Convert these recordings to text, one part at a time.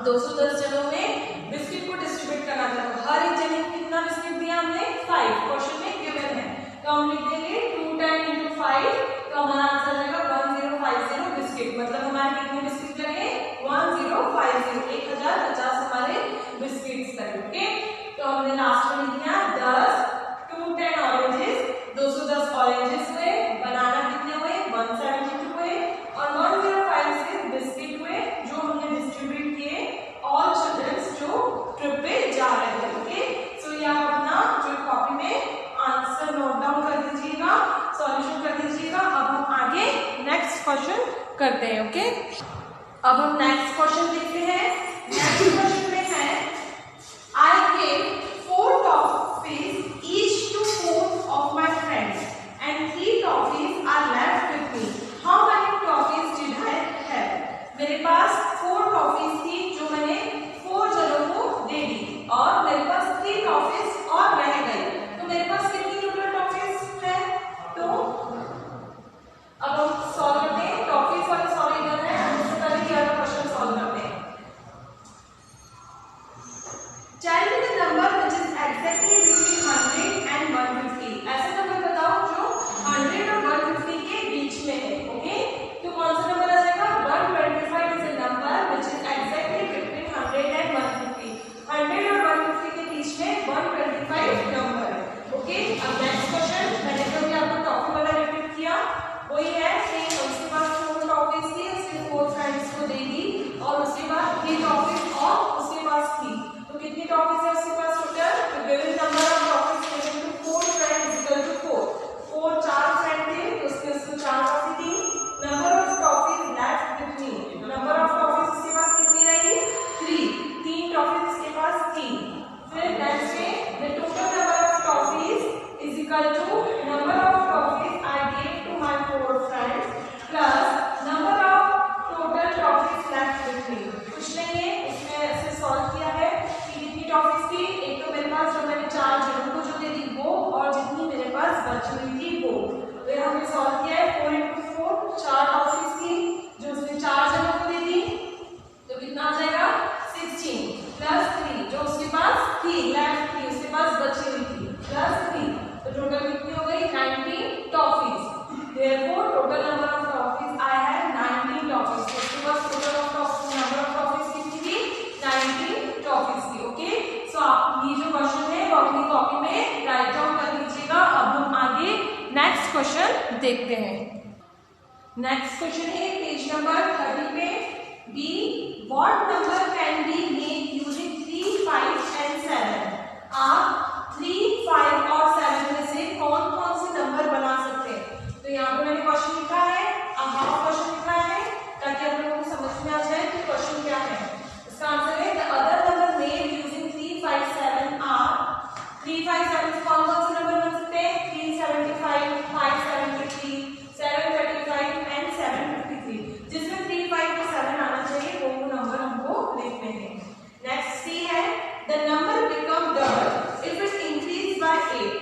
210 जनों में बिस्किट को डिस्ट्रीब्यूट करना था, तो हर एक जने को कितना बिस्किट दिया हमने 5, क्वेश्चन में गिवन है, तो हम लिख देंगे 210 into 5, तो हमारा आंसर आ जाएगा 1050 बिस्किट, मतलब हमारे कितने बिस्किट लगे 1050, 1050 हमारे बिस्किट्स लगे। ओके, तो हमने लास्ट में लिख दिया 10, 210 ऑरेंजेस, 210 ऑरेंजेस हुए, बनाना कितने हुए 172 हुए, और 1050 बिस्किट हुए जो हमने डिस्ट्रीब्यूट किए ऑल चिल्ड्रंस जो ट्रिप पे जा रहे थे। ओके, सो ये आप अपना जो कॉपी में आंसर नोट डाउन कर दीजिएगा, सॉल्यूशन कर दीजिएगा। अब हम आगे नेक्स्ट क्वेश्चन करते हैं। ओके, अब हम नेक्स्ट क्वेश्चन देखते हैं। नेक्स्ट क्वेश्चन में है I gave 4 toffees each to 4 of my friends and 3 toffees are left with me. How many toffees did I have? मेरे पास 4 टॉफीज थी जो मैंने 4 जनों को दे दी और मेरे पास 3 टॉफीज और रह गई, तो मेरे पास कितनी टोटल टॉफीज है? तो अब हम सॉल्व करते हैं, टॉफीज वाले सॉल्व इधर है, उससे पहले ये वाला क्वेश्चन सॉल्व करते हैं। Tell me the number which is exactly between 100 and 150. ऐसा नंबर बताओ जो 100 और 150 के बीच में है। ओके, तो कौन सा नंबर आ जाएगा? 125 is a number which is exactly between 100 and 150. 100 और 150 के बीच में 125 नंबर है। ओके, अब नेक्स्ट क्वेश्चन, मैंने जो भी आपको टॉफी वाला रिपीट किया वही है कि उसके पास 4 टॉफीज थी, उसके 4 फ्रेंड्स को दे दी और उसके बाद 3 टॉफीज और उसके पास थी, तो कितनी टॉफीज है उसके पास टोटल? तो given number of toffees given to 4 friends equal to 4 4 friend थे तो उसको 4 टॉफी दी। Number of toffees left with me, number of toffees इसके पास कितनी रही 3 टॉफीज इसके पास थी। फिर नेक्स्ट में the total number of toffees is equal to number of toffees I gave to my 4 friends plus number of total toffees left with me. कुछ नहीं है, इसमें ऐसे सॉल्व किया है कि कितनी टॉफीज थी, एक तो मेरे पास जो मैंने 4 जनों को जो दे दी वो, और जितनी मेरे पास बची हुई थी वो, तो हमने सॉल्व किया है 4 into 4, 4 टॉफीज थी जो उसने 4 जनों को दे दी, तो कितना आ जाएगा 16 प्लस 3 जो उसके पास थी लेफ्ट थी, उसके पास बची हुई थी प्लस 3, तो टोटल कितनी हो गई 19 toffees. Therefore total number of toffees I had 19 toffees, तो उसके पास total number of toffees कितनी थी 19 टॉफीज थी। ओके, सो आप ये जो क्वेश्चन है वो अपनी कॉपी में राइट डाउन कर लीजिएगा। अब हम आगे नेक्स्ट क्वेश्चन देखते हैं। नेक्स्ट क्वेश्चन है पेज नंबर 30 पे, be what number can be made using 3, 5 and 7? आप 3, 5 और 7 में से कौन कौन से नंबर बना सकते हैं? तो यहाँ पे मैंने क्वेश्चन लिखा है, अब हाफ क्वेश्चन लिखा है ताकि आप लोगों को समझ में आ जाए कि क्वेश्चन क्या है। इसका आंसर है the other number made using 3, 5, 7 or 3, 5, 7 कौन कौन से नंबर बन सकते हैं? 375, 573, 735 एंड 753, जिसमें 3, 5 और 7 आना चाहिए वो नंबर हमको लिखने हैं। नेक्स्ट सी है the number become double if it increase by 8।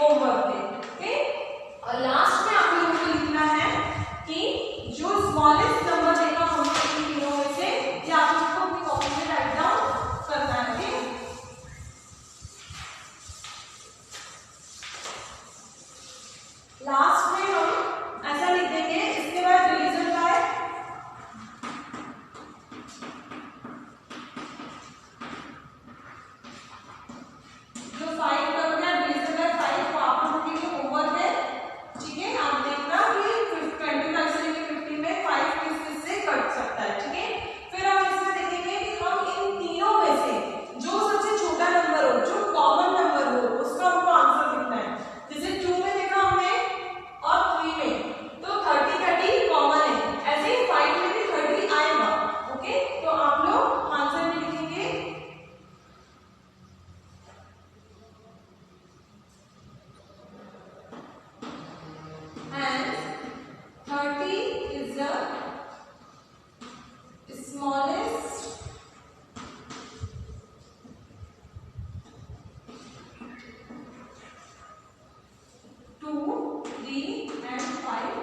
Homework थे। ओके, और लास्ट में आप लोगों को लिखना है कि जो स्मॉलेस्ट नंबर देखा हमने इन तीनों में से, ये आप लोगों को अपनी कॉपी में राइट डाउन करना है। लास्ट में हम ऐसा लिख देंगे, इसके बाद डिवीजन बाय जो 5 कर दिया, डिवीजन बाय 5 को आप लोगों के लिए होमवर्क है। ठीक है, आप देखना कि 25 से लेकर 50 में 5 किस से कट सकता है। ठीक है, फिर हम इसमें देखेंगे कि हम इन तीनों में से जो सबसे छोटा नंबर हो, जो कॉमन नंबर हो, उसका हमको आंसर लिखना है। जैसे 2 में देखा हमने और 3 में, तो 30 कॉमन है, ऐसे ही 5 में भी 30 आएगा। ओके, तो आप लोग आंसर में लिखेंगे and 30 is the smallest two, 3 and 5.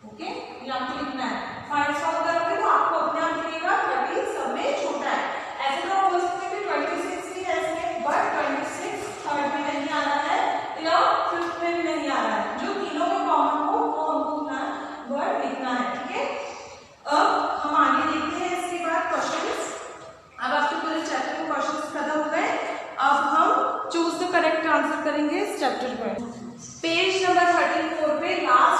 Okay, ये आपको लिखना है। 5 सॉल्व करोगे तो आपको अपने आप दिखेगा 30 सब में छोटा है। ऐसे तो आप बोल सकते हैं कि 26 भी है इसमें, बट 26 थर्ड में नहीं आ रहा है या फिफ्थ में भी नहीं आ रहा है। जो तीनों में कॉमन हो वो हमको अपना वर्ड लिखना है। ठीक है, अब हम आगे देखते हैं। इसके बाद क्वेश्चंस, अब आपके पूरे चैप्टर के क्वेश्चंस खत्म हो गए। अब हम चूज द करेक्ट आंसर करेंगे इस चैप्टर में। पेज नंबर 34 पे लास्ट